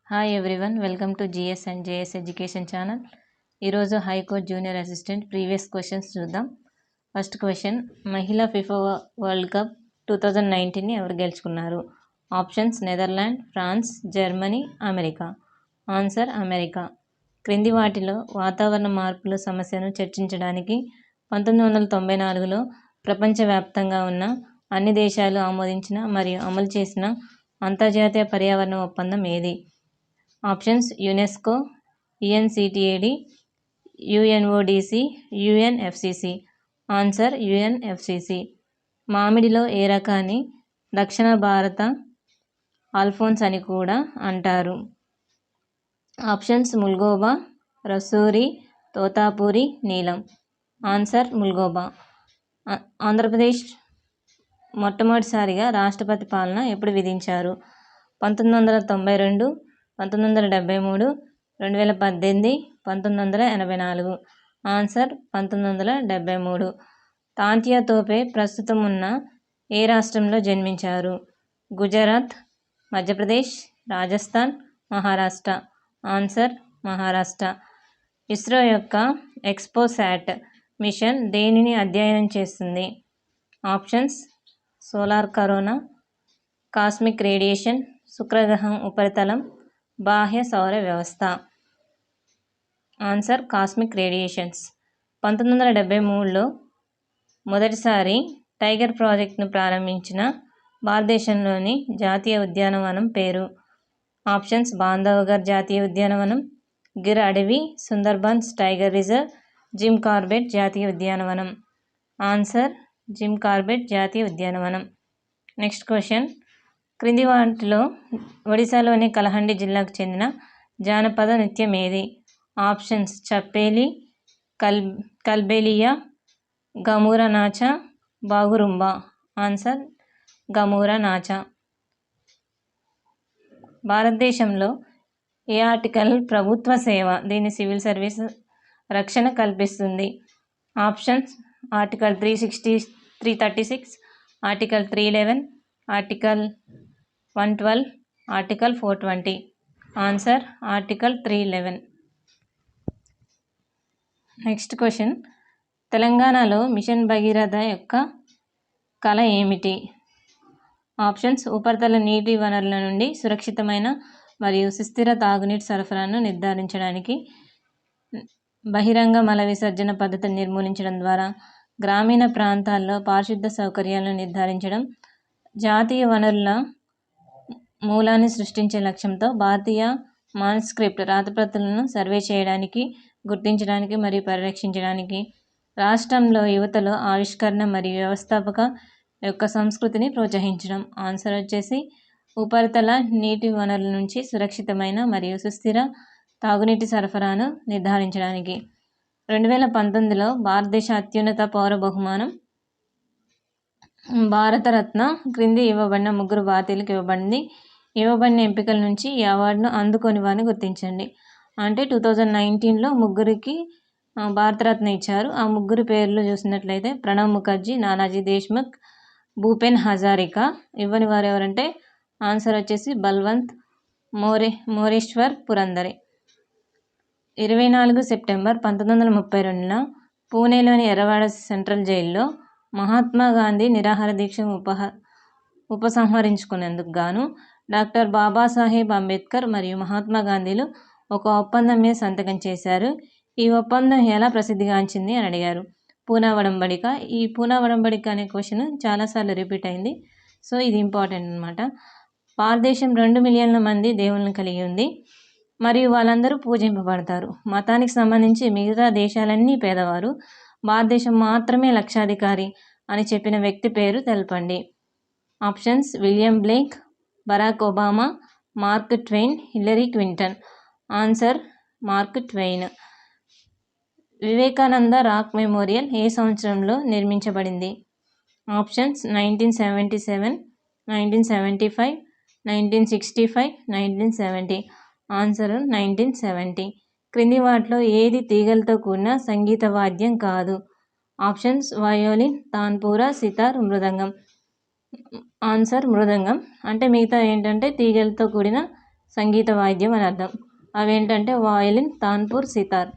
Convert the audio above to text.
Hi everyone, welcome to GS and JS education channel. ఈరోజు high court junior assistant previous questions చూద్దాం. First question, మహిళా FIFA world cup 2019ని ఎవరు గెలుచుకున్నారు? Options: Netherland, France, Germany, America. Answer: America. క్రింది వాటిలో వాతావరణ మార్పుల సమస్యను చర్చించడానికి 1994లో ప్రపంచవ్యాప్తంగా ఉన్న అన్ని దేశాలు ఆమోదించిన మరియు అమలు చేసిన అంతర్జాతీయ పర్యావరణ ఒప్పందం ఏది? Options: UNESCO, UNCTAD, UNODC, UNFCCC. Answer: UNFCCC. మామిడిలో ఏ రకాన్ని దక్షిణ భారత ఆల్ఫోన్స్ అని కూడా అంటారు? ఆప్షన్స్: ముల్గోబా, రసూరి, తోతాపురి, నీలం. ఆన్సర్: ముల్గోబా. ఆంధ్రప్రదేశ్ మొట్టమొదటిసారిగా రాష్ట్రపతి పాలన ఎప్పుడు విధించారు? 1992, 1973, 2018, 1984. ఆన్సర్: 1973. తాంతియా తోపే ప్రస్తుతం ఉన్న ఏ రాష్ట్రంలో జన్మించారు? గుజరాత్, మధ్యప్రదేశ్, రాజస్థాన్, మహారాష్ట్ర. ఆన్సర్: మహారాష్ట్ర. ఇస్రో యొక్క ఎక్స్పోసాట్ మిషన్ దేనిని అధ్యయనం చేస్తుంది? Options: solar corona, cosmic radiation, శుక్రగ్రహం ఉపరితలం, బాహ్య సౌర వ్యవస్థ. Answer: cosmic radiations. 1973లో మొదటిసారి టైగర్ ప్రాజెక్టును ప్రారంభించిన భారతదేశంలోని జాతీయ ఉద్యానవనం పేరు? ఆప్షన్స్: బాంధవ్గర్ జాతీయ ఉద్యానవనం, గిర్ అడవి, Sundarbans tiger reserve, Jim Corbett జాతీయ ఉద్యానవనం. ఆన్సర్: జిమ్ కార్బెట్ జాతీయ ఉద్యానవనం. నెక్స్ట్ క్వశ్చన్, క్రింది వాటిలో ఒడిశాలోని కలహండి జిల్లాకు చెందిన జానపద నృత్యం ఏది? ఆప్షన్స్: చప్పేలి, కల్బేలియా, గమూరా నాచ, బాగురుంబా. ఆన్సర్: గమూరా నాచ. భారతదేశంలో ఏ ఆర్టికల్ ప్రభుత్వ సేవ, దీని సివిల్ సర్వీస్ రక్షణ కల్పిస్తుంది? Options: article 336, article 311, article 112, article 420. Answer: article 311. Next question, తెలంగాణలో మిషన్ భగీరథ యొక్క కళ ఏమిటి? ఆప్షన్స్: ఉపరితల నీటి వనరుల నుండి సురక్షితమైన మరియు సుస్థిర తాగునీటి సరఫరాను నిర్ధారించడానికి, బహిరంగ మల విసర్జన పద్ధతిని నిర్మూలించడం ద్వారా గ్రామీణ ప్రాంతాల్లో పారిశుద్ధ్య సౌకర్యాలను నిర్ధారించడం, జాతీయ వనరుల మూలాన్ని సృష్టించే లక్ష్యంతో భారతీయ మాన్స్క్రిప్ట్ రాతప్రతులను సర్వే చేయడానికి, గుర్తించడానికి మరియు పరిరక్షించడానికి, రాష్ట్రంలో యువతలో ఆవిష్కరణ మరియు వ్యవస్థాపక యొక్క సంస్కృతిని ప్రోత్సహించడం. ఆన్సర్ వచ్చేసి ఉపరితల నీటి వనరుల నుంచి సురక్షితమైన మరియు సుస్థిర తాగునీటి సరఫరాను నిర్ధారించడానికి. 2019లో భారతదేశ అత్యున్నత పౌర బహుమానం భారతరత్న క్రింది ఇవ్వబడిన ముగ్గురు భారతీయులకు ఇవ్వబడింది. ఇవ్వబడిన ఎంపికల నుంచి ఈ అవార్డును అందుకొని వారిని గుర్తించండి. అంటే 2019లో ముగ్గురికి భారతరత్న ఇచ్చారు. ఆ ముగ్గురు పేర్లు చూసినట్లయితే ప్రణబ్ ముఖర్జీ, నానాజీ దేశ్ముఖ్, భూపెన్ హజారికా. ఇవ్వని వారు ఎవరంటే ఆన్సర్ వచ్చేసి బల్వంత్ మోరేశ్వర్ పురందరే. 24 సెప్టెంబర్ 1932న పూణేలోని ఎర్రవాడ సెంట్రల్ జైల్లో మహాత్మా గాంధీ నిరాహార దీక్ష ఉపసంహరించుకునేందుకు గాను డాక్టర్ బాబాసాహెబ్ అంబేద్కర్ మరియు మహాత్మా గాంధీలు ఒక ఒప్పందం మీద సంతకం చేశారు. ఈ ఒప్పందం ఎలా ప్రసిద్ధిగాంచింది అని అడిగారు. పూనా ఒడంబడిక. ఈ పూనా ఒడంబడిక అనే క్వశ్చన్ చాలాసార్లు రిపీట్ అయింది. సో ఇది ఇంపార్టెంట్ అనమాట. భారతదేశం 2 మిలియన్ల మంది దేవుళ్ళను కలిగి ఉంది మరియు వాళ్ళందరూ పూజింపబడతారు. మతానికి సంబంధించి మిగతా దేశాలన్నీ పేదవారు, భారతదేశం మాత్రమే లక్షాధికారి అని చెప్పిన వ్యక్తి పేరు తెలపండి. Options: William Blake, Barack Obama, Mark Twain, Hillary Clinton. Answer: Mark Twain. Vivekananda rock memorial ఏ సంవత్సరంలో నిర్మించబడింది? ఆప్షన్స్: 1977, 1975, 1965, 1970. ఆన్సర్: 1970. క్రింది వాటిలో ఏది తీగలతో కూడిన సంగీత వాద్యం కాదు? Options: violin, tanpura, sitar, mridangam. Answer: mridangam. అంటే మిగతా ఏంటంటే తీగలతో కూడిన సంగీత వాయిద్యం అని అర్థం. అవేంటంటే వాయలిన్, తాన్పూర్, సితార్.